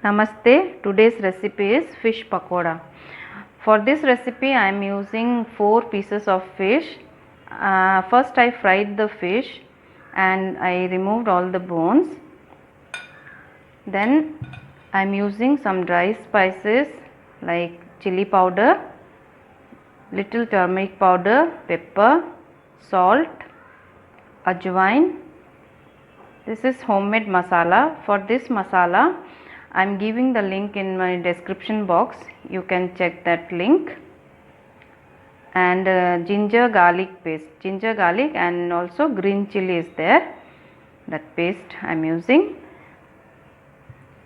Namaste. Today's recipe is fish pakoda. For this recipe I am using 4 pieces of fish. First I fried the fish and I removed all the bones. Then I am using some dry spices like chili powder, little turmeric powder, pepper, salt, ajwain. This is homemade masala. For this masala I am giving the link in my description box. You can check that link. And ginger garlic paste, ginger garlic and also green chili is there. That paste I am using.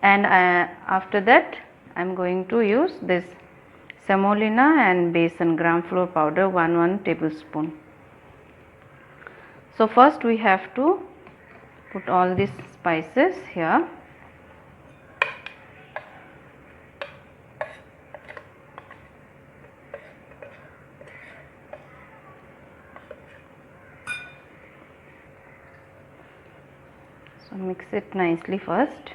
And after that I am going to use this semolina and besan gram flour powder 1 tablespoon. So first we have to put all these spices here. So mix it nicely first.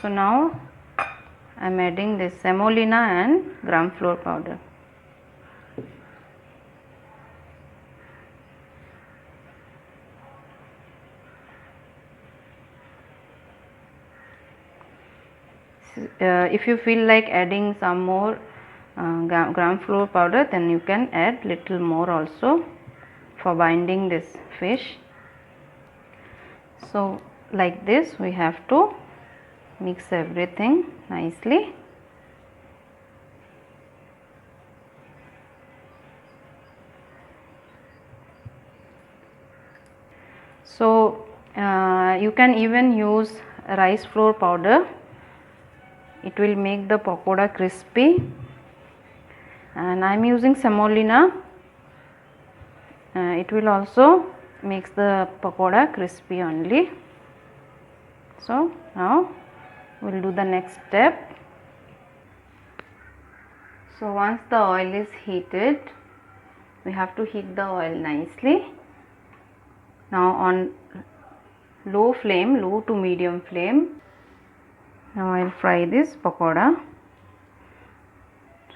So now I am adding this semolina and gram flour powder. If you feel like adding some more gram flour powder, then you can add little more also for binding this fish. So like this we have to mix everything nicely. So you can even use rice flour powder. It will make the pakoda crispy. And I am using semolina. It will also makes the pakoda crispy only. So now we will do the next step. So once the oil is heated, we have to heat the oil nicely. Now on low flame, low to medium flame, now I will fry this pakoda.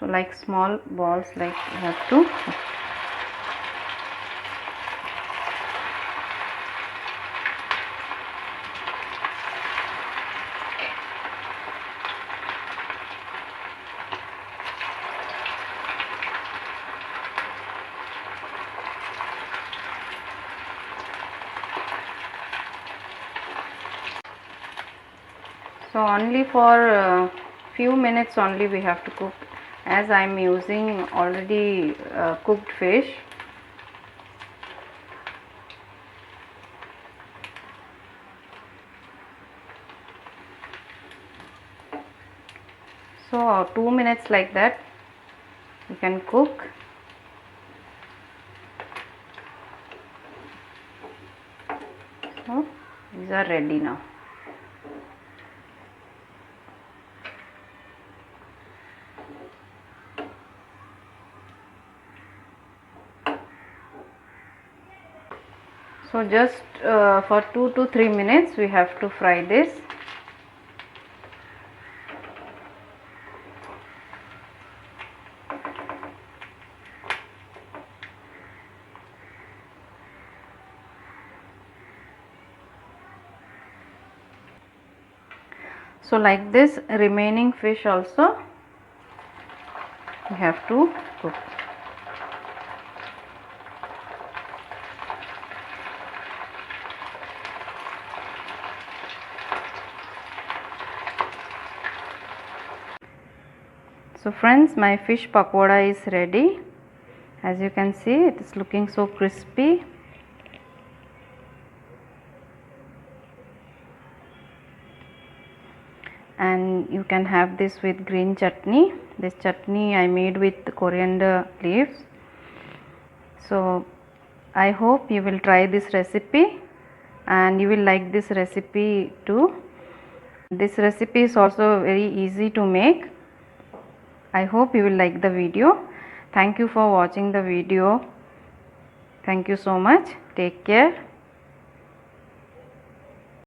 So like small balls, like you have to. So only for few minutes only we have to cook, as I am using already cooked fish. So 2 minutes like that you can cook. So these are ready now. So just for 2 to 3 minutes we have to fry this. So like this remaining fish also we have to cook. So friends, my fish pakoda is ready. As you can see, it is looking so crispy. And you can have this with green chutney. This chutney I made with coriander leaves. So I hope you will try this recipe and you will like this recipe too. This recipe is also very easy to make. I hope you will like the video. Thank you for watching the video. Thank you so much. Take care.